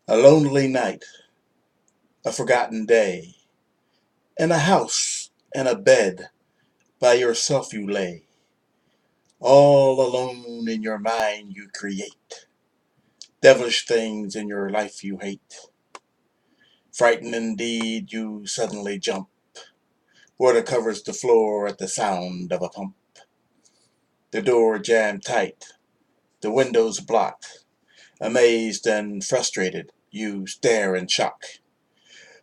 A lonely night, a forgotten day, in a house and a bed, by yourself you lay. All alone in your mind you create devilish things in your life you hate. Frightened indeed, you suddenly jump. Water covers the floor at the sound of a pump. The door jammed tight, the windows blocked. Amazed and frustrated, you stare in shock.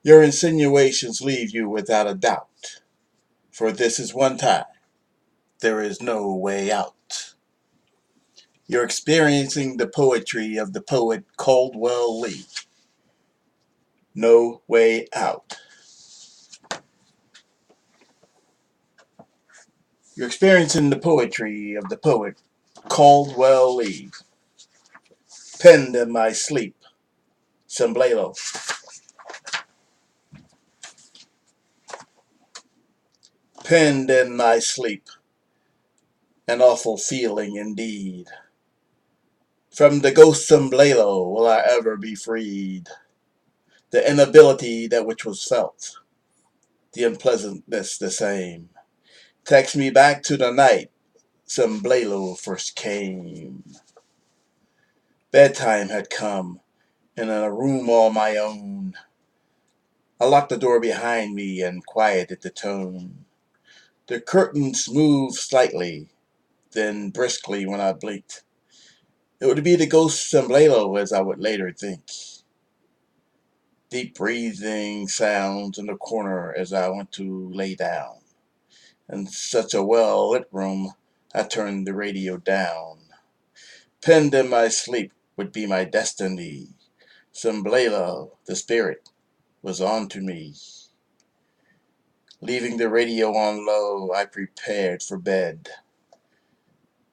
Your insinuations leave you without a doubt. For this is one time there is no way out. You're experiencing the poetry of the poet Caldwell. No way out. You're experiencing the poetry of the poet Caldwell, penned in my sleep, semblalo. Penned in my sleep, an awful feeling indeed. From the ghost semblalo will I ever be freed. The inability that which was felt, the unpleasantness the same, takes me back to the night semblalo first came. Bedtime had come, and in a room all my own, I locked the door behind me and quieted the tone. The curtains moved slightly, then briskly when I blinked. It would be the ghost semblalo, as I would later think. Deep breathing sounds in the corner as I went to lay down. In such a well-lit room, I turned the radio down. Penned in my sleep would be my destiny. Semblalo, the spirit, was on to me. Leaving the radio on low, I prepared for bed.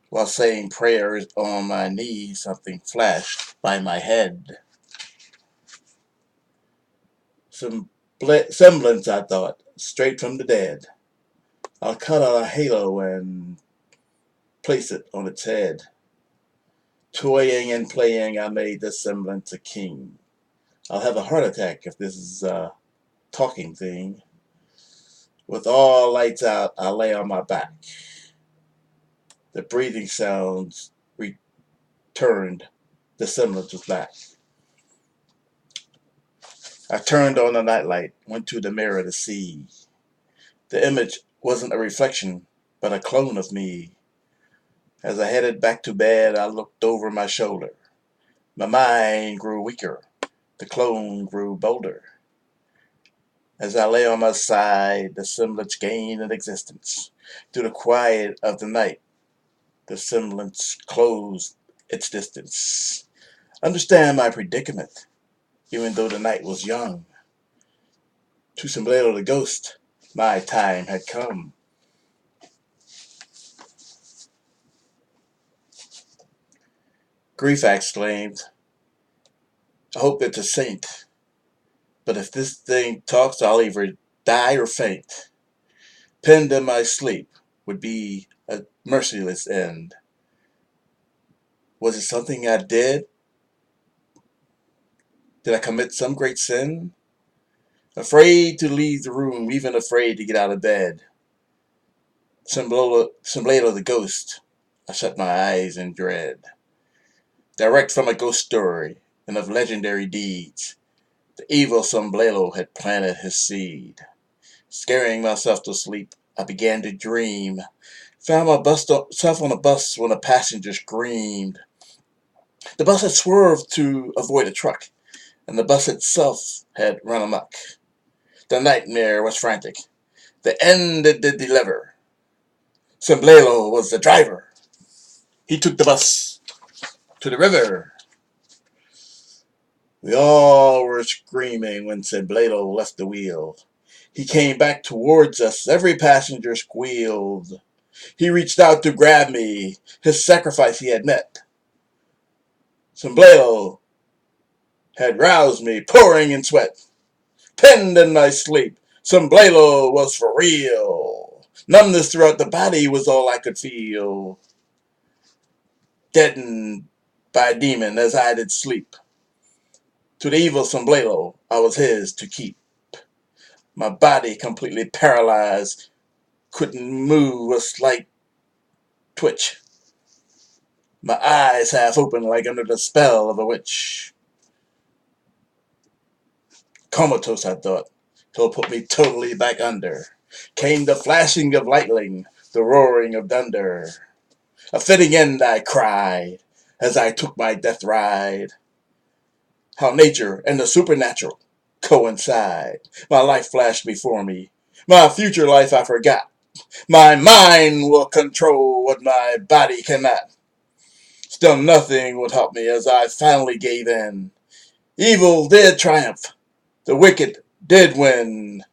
While saying prayers on my knees, something flashed by my head. Some semblance, I thought, straight from the dead. I'll cut out a halo and place it on its head. Toying and playing, I made this semblance a king. I'll have a heart attack if this is a talking thing. With all lights out, I lay on my back. The breathing sounds returned. The semblance was back. I turned on the nightlight, went to the mirror to see. The image wasn't a reflection, but a clone of me. As I headed back to bed, I looked over my shoulder. My mind grew weaker. The clone grew bolder. As I lay on my side, the semblance gained an existence. Through the quiet of the night, the semblance closed its distance. Understand my predicament, even though the night was young. To semblalo the ghost, my time had come. Grief, I exclaimed. I hope it's a saint. But if this thing talks, I'll either die or faint. Penned in my sleep would be a merciless end. Was it something I did? Did I commit some great sin? Afraid to leave the room, even afraid to get out of bed. Semblalo the ghost. I shut my eyes in dread. Direct from a ghost story and of legendary deeds, the evil semblalo had planted his seed. Scaring myself to sleep, I began to dream. Found myself on a bus when a passenger screamed. The bus had swerved to avoid a truck, and the bus itself had run amok. The nightmare was frantic. The end did deliver. Semblalo was the driver. He took the bus to the river. We all were screaming when semblalo left the wheel. He came back towards us. Every passenger squealed. He reached out to grab me. His sacrifice he had met. Semblalo had roused me, pouring in sweat. Penned in my sleep, semblalo was for real. Numbness throughout the body was all I could feel. Deadened by a demon as I did sleep. To the evil semblalo, I was his to keep. My body completely paralyzed, couldn't move a slight twitch. My eyes half open like under the spell of a witch. Comatose, I thought. He'll put me totally back under. Came the flashing of lightning, the roaring of thunder. A fitting end, I cried, as I took my death ride. How nature and the supernatural coincide. My life flashed before me. My future life I forgot. My mind will control what my body cannot. Still nothing would help me as I finally gave in. Evil did triumph. The wicked did win.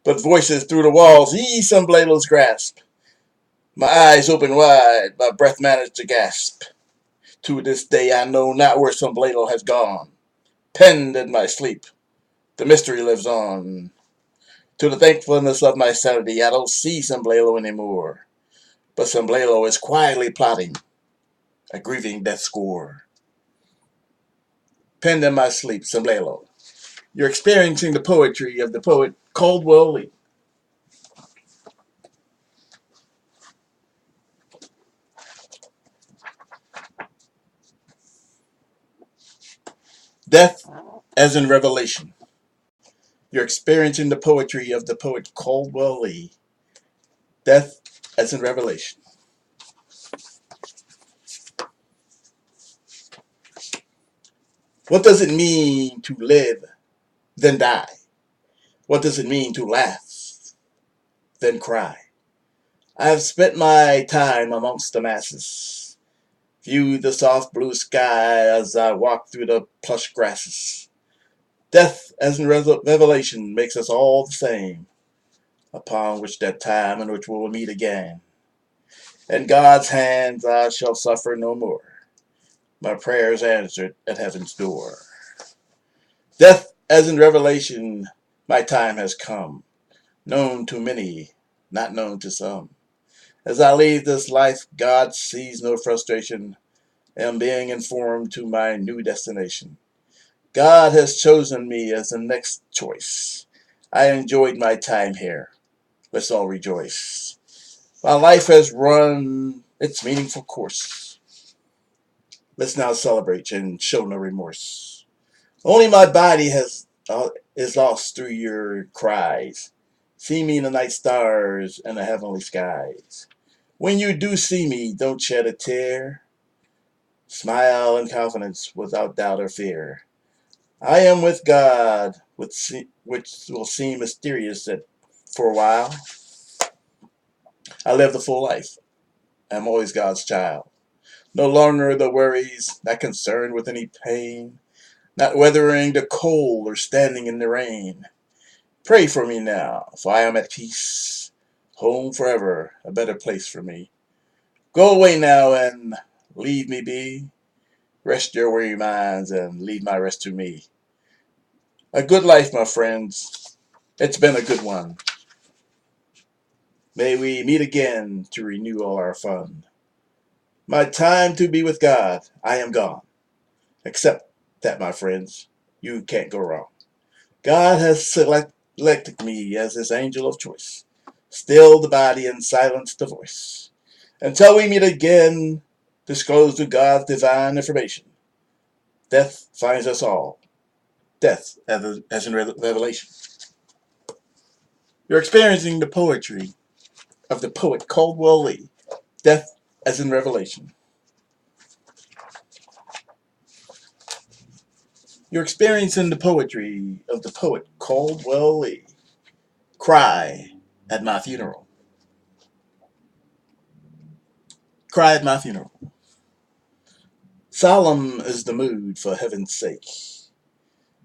But voices through the walls eased Semblalo's grasp. My eyes opened wide, my breath managed to gasp. To this day I know not where Semblalo has gone. Penned in my sleep, the mystery lives on. To the thankfulness of my sanity, I don't see Semblalo anymore. But Semblalo is quietly plotting a grieving death score. Penned in my sleep, Semblalo. You're experiencing the poetry of the poet Caldwell. Death as in Revelation. You're experiencing the poetry of the poet Caldwell. Death as in Revelation. What does it mean to live, then die? What does it mean to laugh, then cry? I have spent my time amongst the masses, viewed the soft blue sky as I walk through the plush grasses. Death, as in Revelation, makes us all the same, upon which that time in which we will meet again. In God's hands I shall suffer no more, my prayers answered at heaven's door. Death, as in Revelation, my time has come, known to many, not known to some. As I leave this life, God sees no frustration, am being informed to my new destination. God has chosen me as the next choice. I enjoyed my time here. Let's all rejoice. My life has run its meaningful course. Let's now celebrate and show no remorse. Only my body is lost through your cries. See me in the night stars and the heavenly skies. When you do see me, don't shed a tear. Smile in confidence without doubt or fear. I am with God, which will seem mysterious for a while. I live the full life. I'm always God's child. No longer the worries, not concerned with any pain, not weathering the cold or standing in the rain. Pray for me now, for I am at peace. Home forever, a better place for me. Go away now and leave me be. Rest your weary minds and leave my rest to me. A good life, my friends. It's been a good one. May we meet again to renew all our fun. My time to be with God, I am gone. Except that, my friends, you can't go wrong. God has selected me as his angel of choice. Still the body and silence the voice. Until we meet again, disclosed to God's divine information. Death finds us all. Death as in Revelation. You're experiencing the poetry of the poet Caldwell. Death as in Revelation. You're experiencing the poetry of the poet Caldwell. Cry at my funeral. Cry at my funeral. Solemn is the mood for heaven's sake.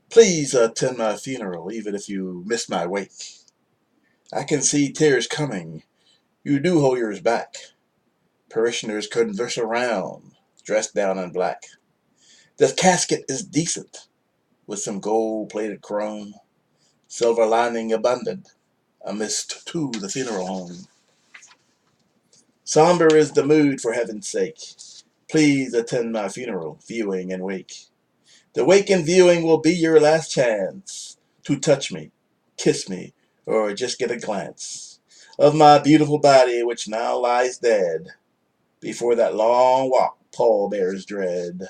Please attend my funeral even if you miss my wake. I can see tears coming. You do hold yours back. Parishioners converse around, dressed down in black. The casket is decent, with some gold-plated chrome, silver lining abundant, amidst to the funeral home. Somber is the mood for heaven's sake. Please attend my funeral, viewing and wake. The waking viewing will be your last chance to touch me, kiss me, or just get a glance of my beautiful body which now lies dead. Before that long walk pallbearers dread.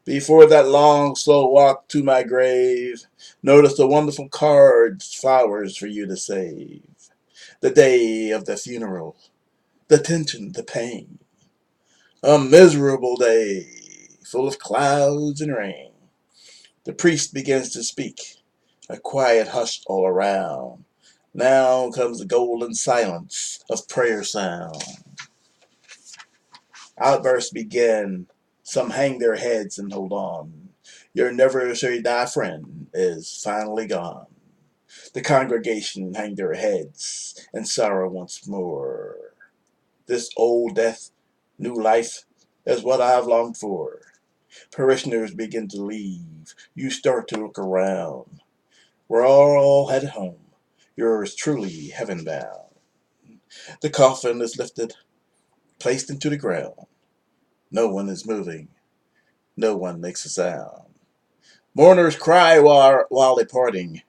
Before that long, slow walk to my grave, notice the wonderful cards, flowers for you to save. The day of the funeral, the tension, the pain. A miserable day, full of clouds and rain. The priest begins to speak, a quiet hush all around. Now comes the golden silence of prayer sound. Outbursts begin. Some hang their heads and hold on. Your never shall die friend is finally gone. The congregation hang their heads and sorrow once more. This old death, new life, is what I've longed for. Parishioners begin to leave. You start to look around. We're all headed home. Yours truly heaven bound. The coffin is lifted, placed into the ground. No one is moving. No one makes a sound. Mourners cry while departing.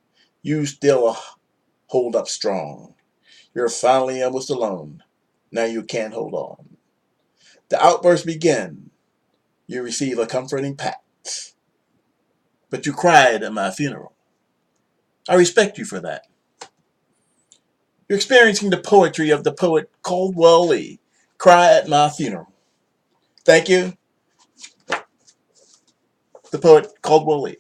You still hold up strong. You're finally almost alone. Now you can't hold on. The outbursts begin. You receive a comforting pat. But you cried at my funeral. I respect you for that. You're experiencing the poetry of the poet Caldwell. Cry at my funeral. Thank you, the poet Caldwell.